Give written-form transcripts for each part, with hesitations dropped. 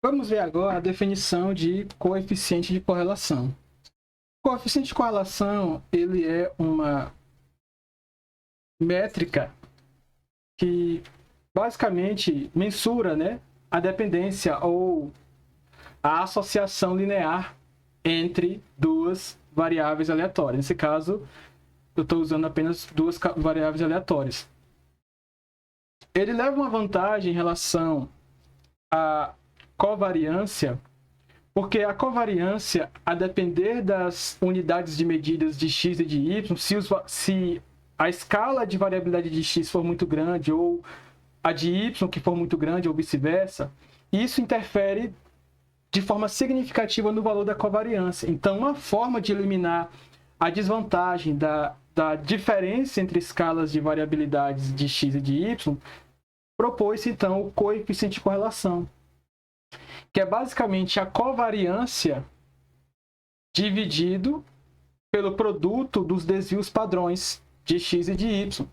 Vamos ver agora a definição de coeficiente de correlação. O coeficiente de correlação, ele é uma métrica que basicamente mensura, né, a dependência ou a associação linear entre duas variáveis aleatórias. Nesse caso, eu estou usando apenas duas variáveis aleatórias. Ele leva uma vantagem em relação à covariância, porque a covariância, a depender das unidades de medidas de x e de y, se a escala de variabilidade de x for muito grande ou a de y que for muito grande ou vice-versa, isso interfere de forma significativa no valor da covariância. Então, uma forma de eliminar a desvantagem da diferença entre escalas de variabilidades de x e de y, propôs-se, então, o coeficiente de correlação, que é basicamente a covariância dividido pelo produto dos desvios padrões de x e de y.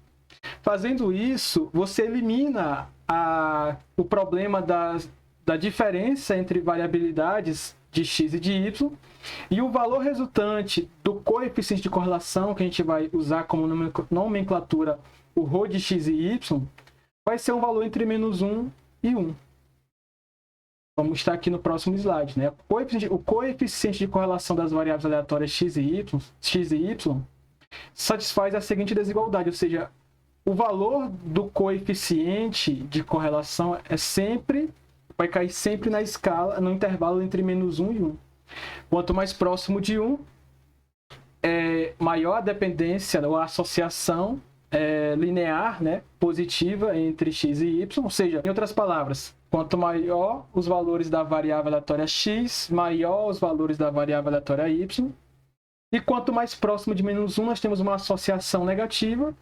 Fazendo isso, você elimina o problema da diferença entre variabilidades de x e de y, e o valor resultante do coeficiente de correlação, que a gente vai usar como nomenclatura o ρ de x e y, vai ser um valor entre menos 1 e 1. Vamos estar aqui no próximo slide, né? O coeficiente de correlação das variáveis aleatórias x e y satisfaz a seguinte desigualdade, ou seja, o valor do coeficiente de correlação vai cair sempre na escala, no intervalo entre menos 1 e 1. Quanto mais próximo de 1, maior a dependência ou a associação linear, né, positiva entre x e y, ou seja, em outras palavras, quanto maior os valores da variável aleatória x, maior os valores da variável aleatória y, e quanto mais próximo de menos 1, nós temos uma associação negativa,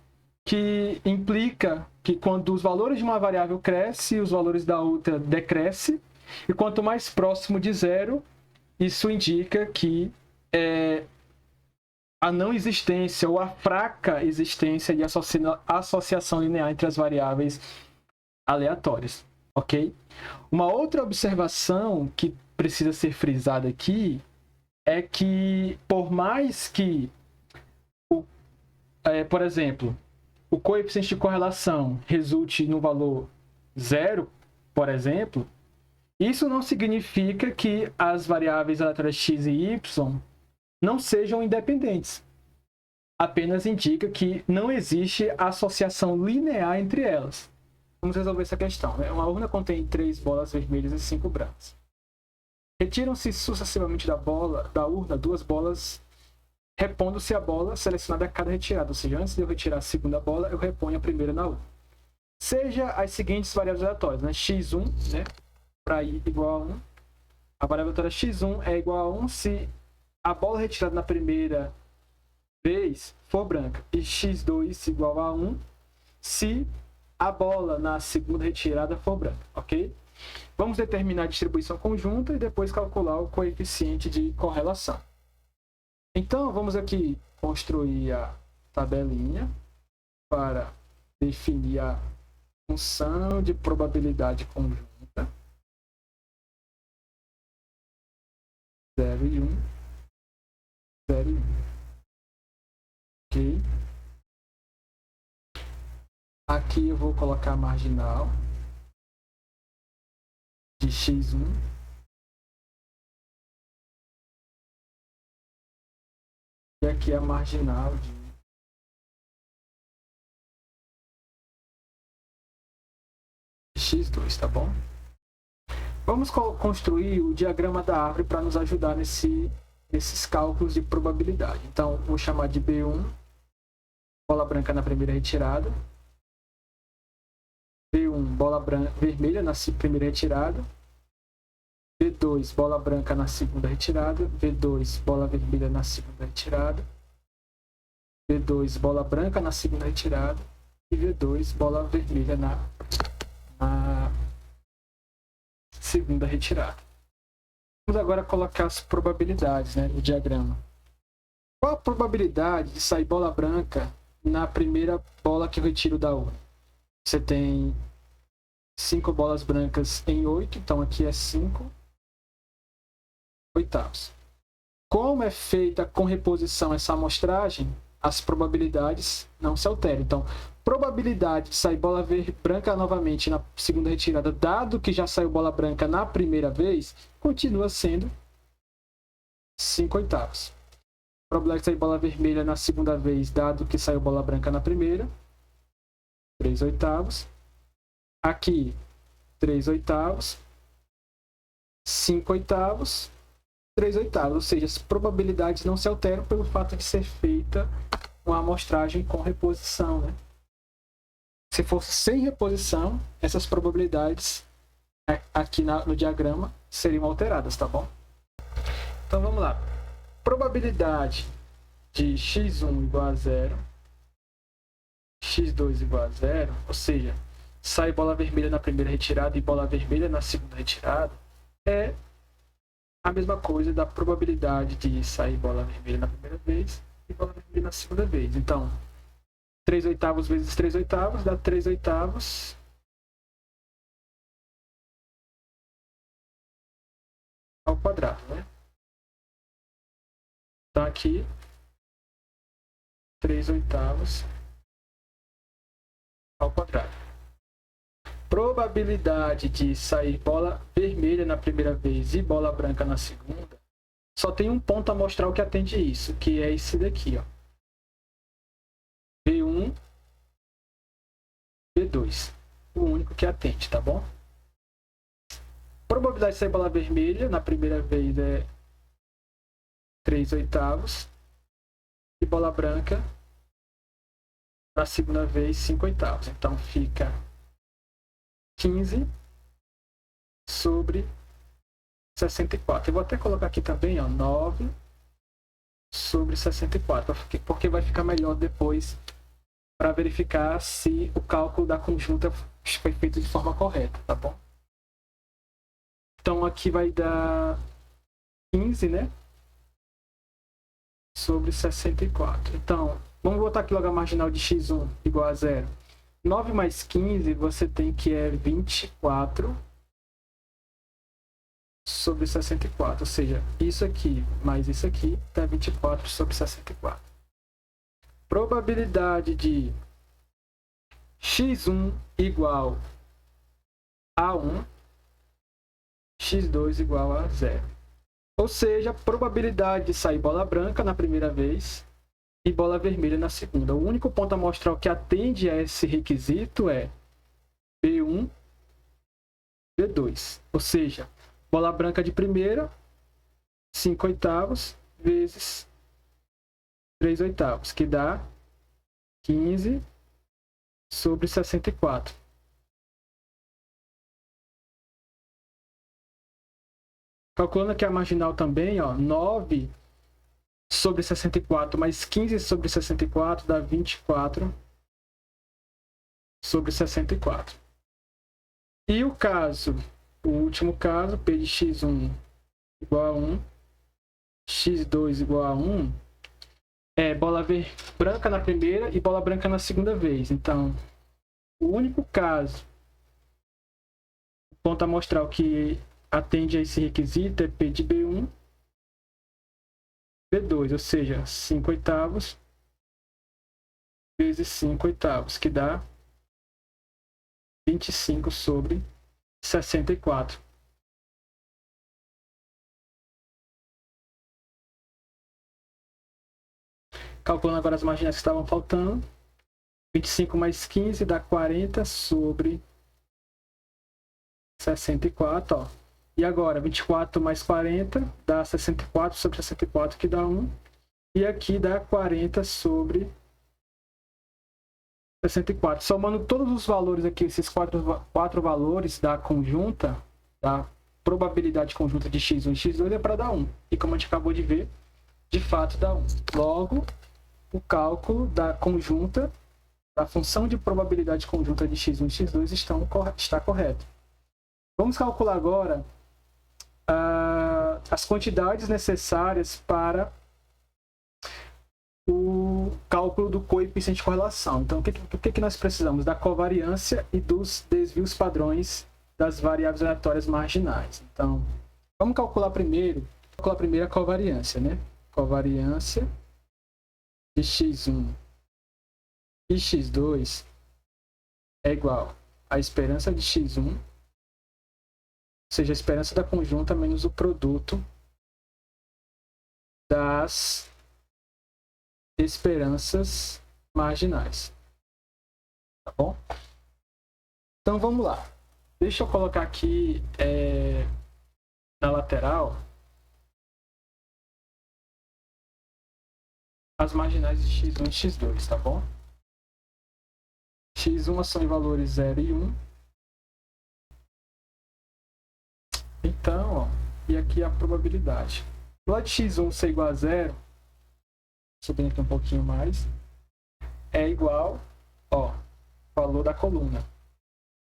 que implica que quando os valores de uma variável crescem, os valores da outra decrescem, e quanto mais próximo de zero, isso indica que a não existência ou a fraca existência de associação linear entre as variáveis aleatórias, ok? Uma outra observação que precisa ser frisada aqui é que, por mais que, por exemplo, o coeficiente de correlação resulte no valor zero, por exemplo, isso não significa que as variáveis aleatórias x e y não sejam independentes. Apenas indica que não existe associação linear entre elas. Vamos resolver essa questão. Uma urna contém 3 bolas vermelhas e 5 brancas. Retiram-se sucessivamente da urna 2 bolas, repondo-se a bola selecionada a cada retirada. Ou seja, antes de eu retirar a segunda bola, eu reponho a primeira na urna. Seja as seguintes variáveis aleatórias, né? x1, né, para i igual a 1. A variável aleatória x1 é igual a 1 se a bola retirada na primeira vez for branca, e x2 igual a 1 se a bola na segunda retirada for branca, ok? Vamos determinar a distribuição conjunta e depois calcular o coeficiente de correlação. Então, vamos aqui construir a tabelinha para definir a função de probabilidade conjunta 0 e 1, 0 e 1. Ok? Aqui eu vou colocar a marginal de x1. E aqui a marginal de x2, tá bom? Vamos construir o diagrama da árvore para nos ajudar nesses cálculos de probabilidade. Então, vou chamar de B1, bola branca na primeira retirada. B1, bola vermelha na primeira retirada. V2, bola branca na segunda retirada. V2, bola vermelha na segunda retirada. V2, bola branca na segunda retirada. E V2, bola vermelha na segunda retirada. Vamos agora colocar as probabilidades, né, no diagrama. Qual a probabilidade de sair bola branca na primeira bola que eu retiro da urna? Você tem 5 bolas brancas em 8, então aqui é 5 oitavos. Como é feita com reposição essa amostragem, as probabilidades não se alteram. Então, probabilidade de sair bola branca novamente na segunda retirada, dado que já saiu bola branca na primeira vez, continua sendo 5 oitavos. Probabilidade de sair bola vermelha na segunda vez, dado que saiu bola branca na primeira, 3 oitavos. Aqui, 3 oitavos, 5 oitavos, 3 oitavos. Ou seja, as probabilidades não se alteram pelo fato de ser feita uma amostragem com reposição, né? Se fosse sem reposição, essas probabilidades aqui no diagrama seriam alteradas, tá bom? Então vamos lá. Probabilidade de x1 igual a 0, x2 igual a 0, ou seja, sai bola vermelha na primeira retirada e bola vermelha na segunda retirada, é a mesma coisa da probabilidade de sair bola vermelha na primeira vez e bola vermelha na segunda vez. Então, 3 oitavos vezes 3 oitavos dá 3 oitavos ao quadrado, né? Então, aqui, 3 oitavos ao quadrado. Probabilidade de sair bola vermelha na primeira vez e bola branca na segunda, só tem um ponto amostral que atende isso, que é esse daqui, ó. B1, B2. O único que atende, tá bom? Probabilidade de sair bola vermelha na primeira vez é 3 oitavos. E bola branca na segunda vez 5 oitavos. Então fica 15 sobre 64. Eu vou até colocar aqui também, ó, 9 sobre 64, porque vai ficar melhor depois para verificar se o cálculo da conjunta foi feito de forma correta, tá bom? Então aqui vai dar 15, né? Sobre 64. Então, vamos botar aqui logo a marginal de x1 igual a 0. 9 mais 15 você tem que é 24 sobre 64. Ou seja, isso aqui mais isso aqui dá 24 sobre 64. Probabilidade de x1 igual a 1, x2 igual a 0. Ou seja, a probabilidade de sair bola branca na primeira vez e bola vermelha na segunda. O único ponto amostral que atende a esse requisito é B1, B2. Ou seja, bola branca de primeira, 5 oitavos, vezes 3 oitavos, que dá 15 sobre 64. Calculando aqui a marginal também, ó, 9 sobre 64 mais 15 sobre 64 dá 24 sobre 64. E o caso, o último caso, P de x1 igual a 1, x2 igual a 1, é bola branca na primeira e bola branca na segunda vez. Então, o único caso, o ponto amostral que atende a esse requisito é P de B1, B2, ou seja, 5 oitavos vezes 5 oitavos, que dá 25 sobre 64. Calculando agora as marginais que estavam faltando. 25 mais 15 dá 40 sobre 64, ó. E agora, 24 mais 40 dá 64 sobre 64, que dá 1. E aqui dá 40 sobre 64. Somando todos os valores aqui, esses quatro valores da conjunta, da probabilidade conjunta de x1 e x2 é para dar 1. E como a gente acabou de ver, de fato dá 1. Logo, o cálculo da conjunta, da função de probabilidade conjunta de x1 e x2 está correto. Vamos calcular agora as quantidades necessárias para o cálculo do coeficiente de correlação. Então, o que nós precisamos? Da covariância e dos desvios padrões das variáveis aleatórias marginais. Então, vamos calcular primeiro a covariância, né? Covariância de x1 e x2 é igual à esperança de x1, ou seja, a esperança da conjunta menos o produto das esperanças marginais. Tá bom? Então vamos lá. Deixa eu colocar aqui na lateral as marginais de x1 e x2, tá bom? x1 são em valores 0 e 1. Então, ó, e aqui a probabilidade. Lá de x1 ser igual a 0, subindo aqui um pouquinho mais, é igual, ó, valor da coluna,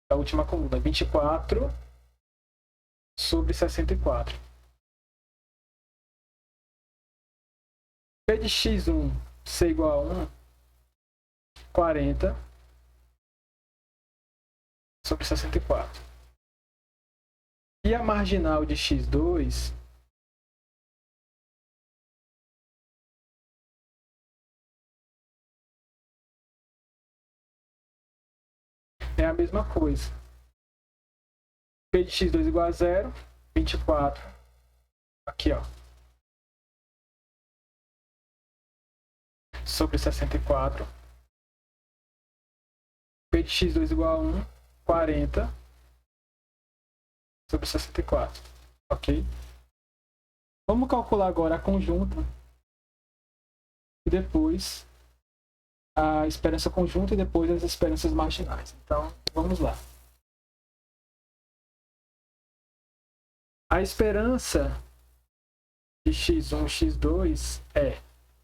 da última coluna, 24 sobre 64. P de x1 ser igual a 1, 40 sobre 64. E a marginal de x2 é a mesma coisa. P de x2 igual a 0, 24. Aqui, ó. Sobre 64. P de x2 igual a 1, 40 sobre 64. Ok? Vamos calcular agora a conjunta e depois a esperança conjunta e depois as esperanças marginais. Então, vamos lá. A esperança de x1 e x2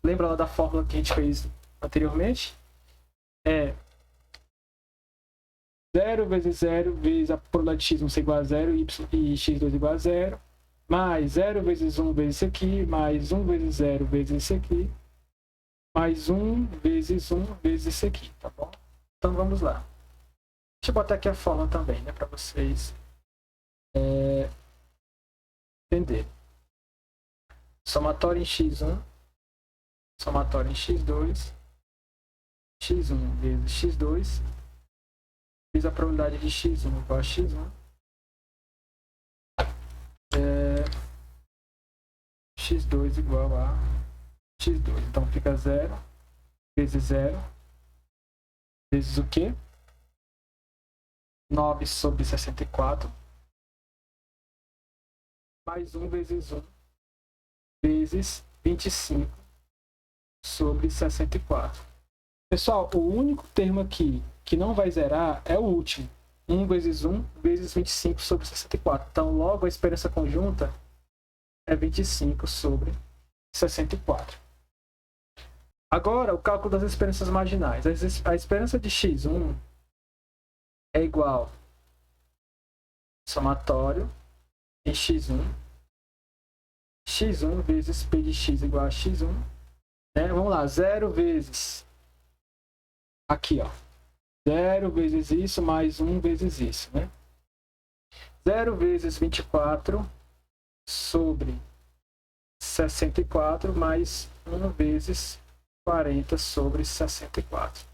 lembra lá da fórmula que a gente fez anteriormente? É 0 vezes 0 vezes a probabilidade de x1 ser igual a 0 e x2 igual a 0, mais 0 vezes 1 vezes isso aqui, mais 1 vezes 0 vezes isso aqui, mais 1 vezes 1 vezes isso aqui, tá bom? Então vamos lá. Deixa eu botar aqui a fórmula também, né, para vocês entenderem. Somatório em x1, somatório em x2, x1 vezes x2, fiz a probabilidade de x1 igual a x1, x2 igual a x2. Então fica 0 vezes 0 vezes o quê? 9 sobre 64 mais 1 vezes 1 vezes 25 sobre 64. Pessoal, o único termo aqui que não vai zerar é o último. 1 vezes 1 vezes 25 sobre 64. Então, logo, a esperança conjunta é 25 sobre 64. Agora, o cálculo das esperanças marginais. A esperança de x1 é igual somatório em x1. x1 vezes p de x igual a x1. Né? Vamos lá, 0 vezes... Aqui, ó. 0 vezes isso mais 1 vezes isso, né? 0 vezes 24 sobre 64 mais 1 vezes 40 sobre 64.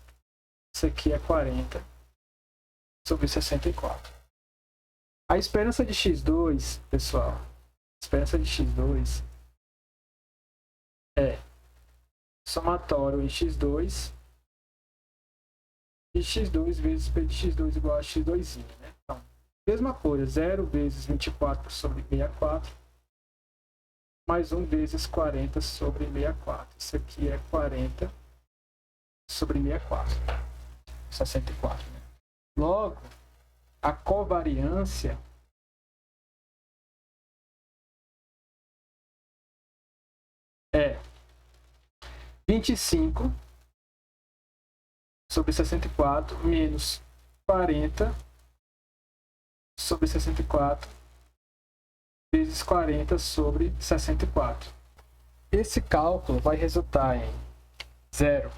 Isso aqui é 40 sobre 64. A esperança de x2, pessoal, a esperança de x2 é somatório em x2 e x2 vezes p de x2 igual a x2, né? Então, mesma coisa, 0 vezes 24 sobre 64 mais 1 vezes 40 sobre 64. Isso aqui é 40 sobre 64. 64, né? Logo, a covariância é 25 sobre 64 menos 40 sobre 64 vezes 40 sobre 64. Esse cálculo vai resultar em 0.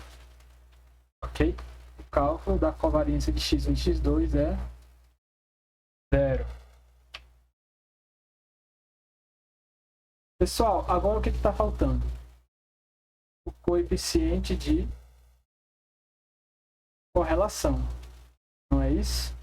Ok? O cálculo da covariância de x1 e x2 é 0. Pessoal, agora o que está faltando? O coeficiente de correlação. Não é isso?